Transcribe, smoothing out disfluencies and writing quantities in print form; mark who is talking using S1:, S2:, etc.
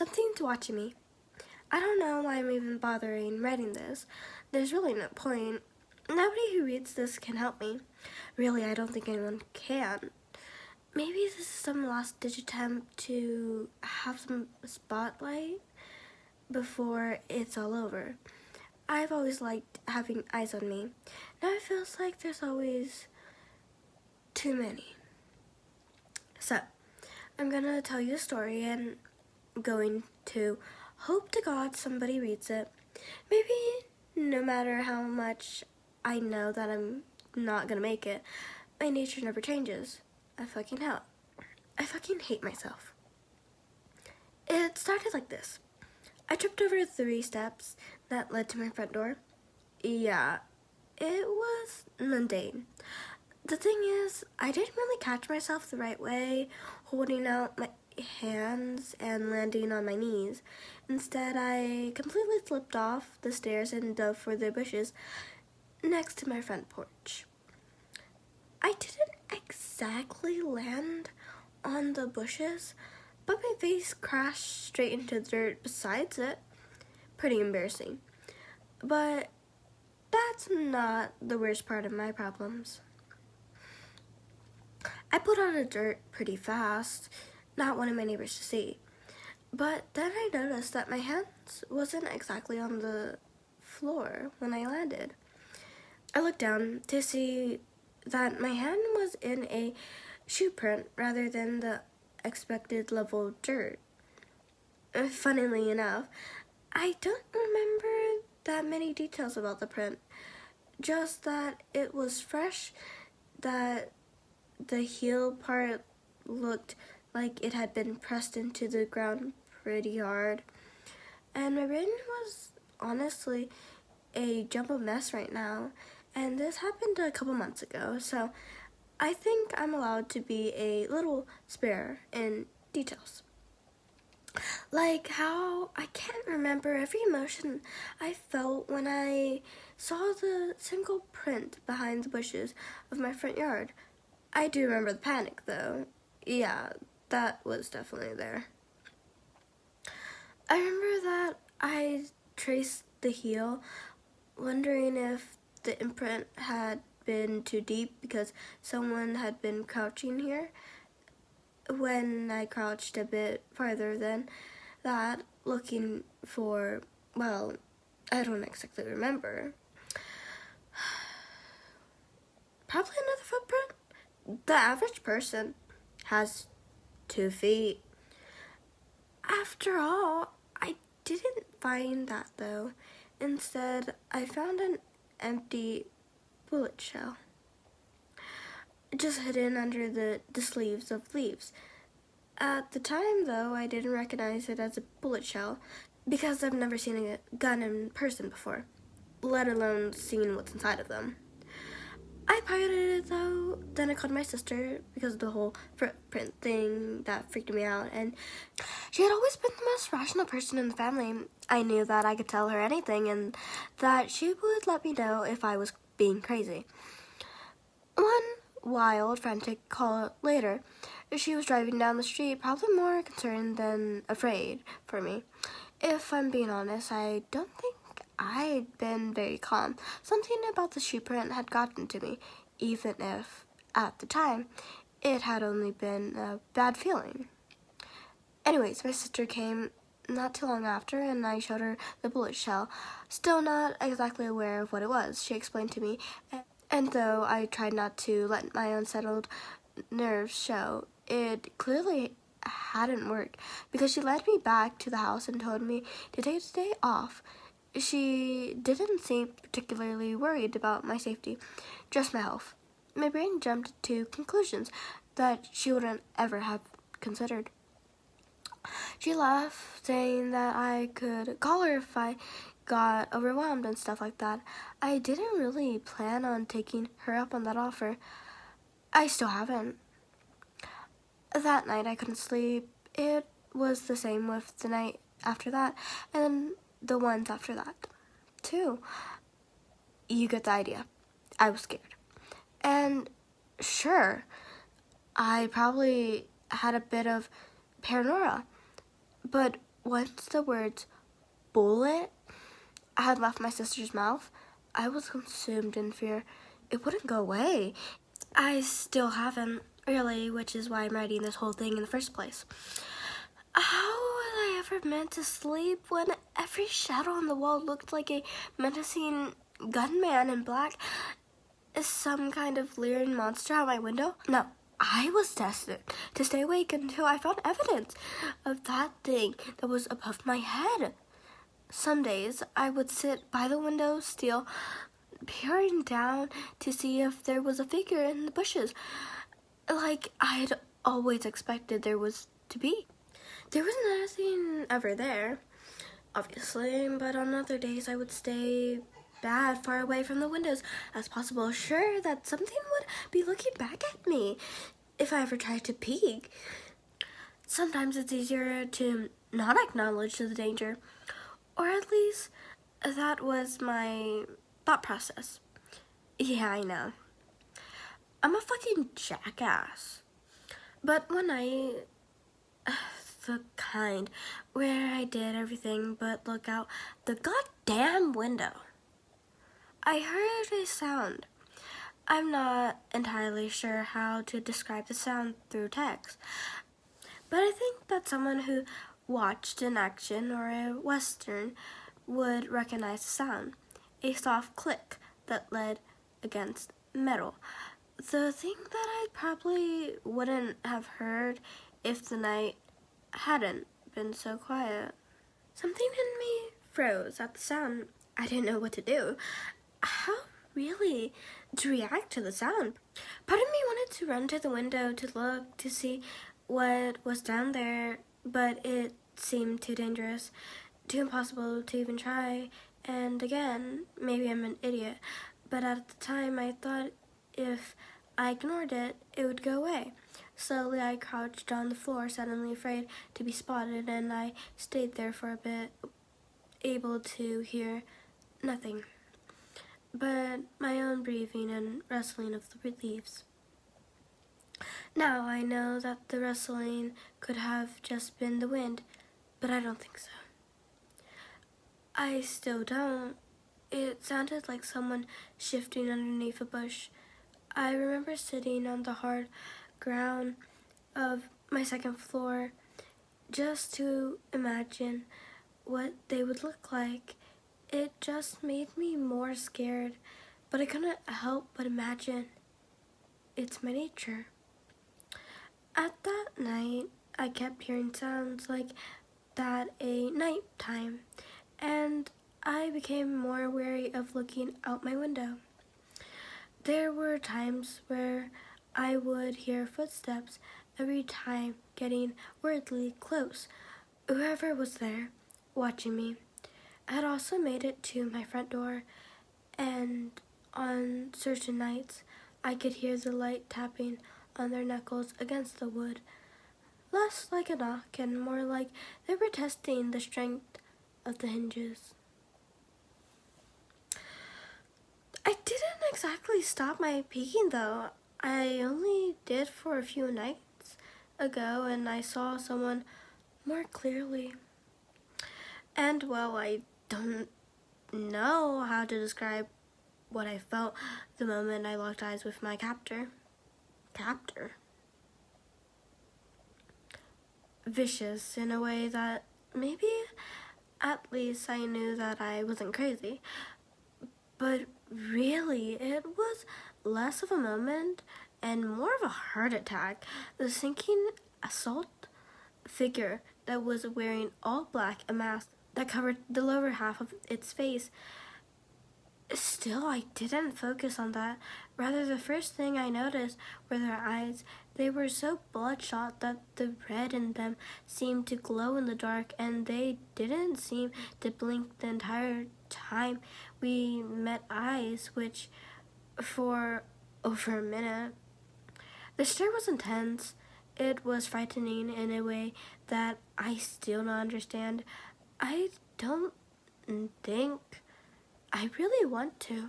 S1: Something's watching me. I don't know why I'm even bothering writing this. There's really no point. Nobody who reads this can help me. Really, I don't think anyone can. Maybe this is some last-ditch attempt to have some spotlight before it's all over. I've always liked having eyes on me. Now it feels like there's always too many. So, I'm gonna tell you a story and I'm going to hope to God somebody reads it. Maybe no matter how much I know that I'm not gonna make it, my nature never changes. I fucking hate myself. It started like this. I tripped over 3 steps that led to my front door. Yeah, it was mundane. The thing is, I didn't really catch myself the right way, holding out my hands and landing on my knees. Instead, I completely slipped off the stairs and dove for the bushes next to my front porch. I didn't exactly land on the bushes, but my face crashed straight into the dirt besides it. Pretty embarrassing. But that's not the worst part of my problems. I pulled out of the dirt pretty fast, not wanting my neighbors to see. But then I noticed that my hands wasn't exactly on the floor when I landed. I looked down to see that my hand was in a shoe print rather than the expected level of dirt. Funnily enough, I don't remember that many details about the print, just that it was fresh, that the heel part looked like it had been pressed into the ground pretty hard, and my brain was honestly a jumbled mess right now, and this happened a couple months ago, so I think I'm allowed to be a little spare in details. Like how I can't remember every emotion I felt when I saw the single print behind the bushes of my front yard. I do remember the panic, though. Yeah, that was definitely there. I remember that I traced the heel, wondering if the imprint had been too deep because someone had been crouching here. When I crouched a bit farther than that, looking for, well, I don't exactly remember. Probably another footprint. The average person has 2 feet. After all, I didn't find that though. Instead, I found an empty bullet shell, just hidden under the sleeves of leaves. At the time, though, I didn't recognize it as a bullet shell because I've never seen a gun in person before, let alone seen what's inside of them. I pocketed it, though. Then I called my sister because of the whole footprint thing that freaked me out, and she had always been the most rational person in the family. I knew that I could tell her anything and that she would let me know if I was being crazy. One wild, frantic call later, she was driving down the street, probably more concerned than afraid for me. If I'm being honest, I don't think I'd been very calm. Something about the shoe print had gotten to me, even if, at the time, it had only been a bad feeling. Anyways, my sister came not too long after, and I showed her the bullet shell. Still not exactly aware of what it was, she explained to me, and though I tried not to let my unsettled nerves show, it clearly hadn't worked, because she led me back to the house and told me to take the day off. She didn't seem particularly worried about my safety, just my health. My brain jumped to conclusions that she wouldn't ever have considered. She laughed, saying that I could call her if I got overwhelmed and stuff like that. I didn't really plan on taking her up on that offer. I still haven't. That night I couldn't sleep. It was the same with the night after that, and the ones after that, too. You get the idea. I was scared. And sure, I probably had a bit of paranoia, but Once the words bullet had left my sister's mouth, I was consumed in fear. It wouldn't go away. I still haven't, really, which is why I'm writing this whole thing in the first place. How was I ever meant to sleep when every shadow on the wall looked like a menacing gunman in black? Is some kind of leering monster out my window? No, I was destined to stay awake until I found evidence of that thing that was above my head. Some days I would sit by the window still, peering down to see if there was a figure in the bushes, like I'd always expected there was to be. There was nothing ever there, obviously, but on other days I would stay far away from the windows as possible, sure that something would be looking back at me if I ever tried to peek. Sometimes it's easier to not acknowledge the danger, or at least that was my thought process. Yeah, I know. I'm a fucking jackass. But one night, the kind where I did everything but look out the goddamn window, I heard a sound. I'm not entirely sure how to describe the sound through text, but I think that someone who watched an action or a western would recognize the sound. A soft click that led against metal. The thing that I probably wouldn't have heard if the night hadn't been so quiet. Something in me froze at the sound. I didn't know what to do. How really to react to the sound? Part of me wanted to run to the window to look to see what was down there, but it seemed too dangerous, too impossible to even try. And again, maybe I'm an idiot, but at the time I thought if I ignored it, it would go away. Slowly I crouched on the floor, suddenly afraid to be spotted, and I stayed there for a bit, able to hear nothing but my own breathing and rustling of the leaves. Now I know that the rustling could have just been the wind, but I don't think so. I still don't. It sounded like someone shifting underneath a bush. I remember sitting on the hard ground of my second floor just to imagine what they would look like. It just made me more scared, but I couldn't help but imagine. It's my nature. At that night, I kept hearing sounds like that at night time, and I became more wary of looking out my window. There were times where I would hear footsteps every time getting weirdly close. Whoever was there, watching me, had also made it to my front door, and on certain nights I could hear the light tapping on their knuckles against the wood, less like a knock and more like they were testing the strength of the hinges. I didn't exactly stop my peeking though. I only did for a few nights ago, and I saw someone more clearly. And well, I don't know how to describe what I felt the moment I locked eyes with my captor. Captor? Vicious in a way that maybe at least I knew that I wasn't crazy. But really, it was less of a moment and more of a heart attack. The sinking assault figure that was wearing all black, a mask that covered the lower half of its face. Still, I didn't focus on that. Rather, the first thing I noticed were their eyes. They were so bloodshot that the red in them seemed to glow in the dark, and they didn't seem to blink the entire time we met eyes, which for over a minute. The stare was intense. It was frightening in a way that I still don't understand. I don't think I really want to.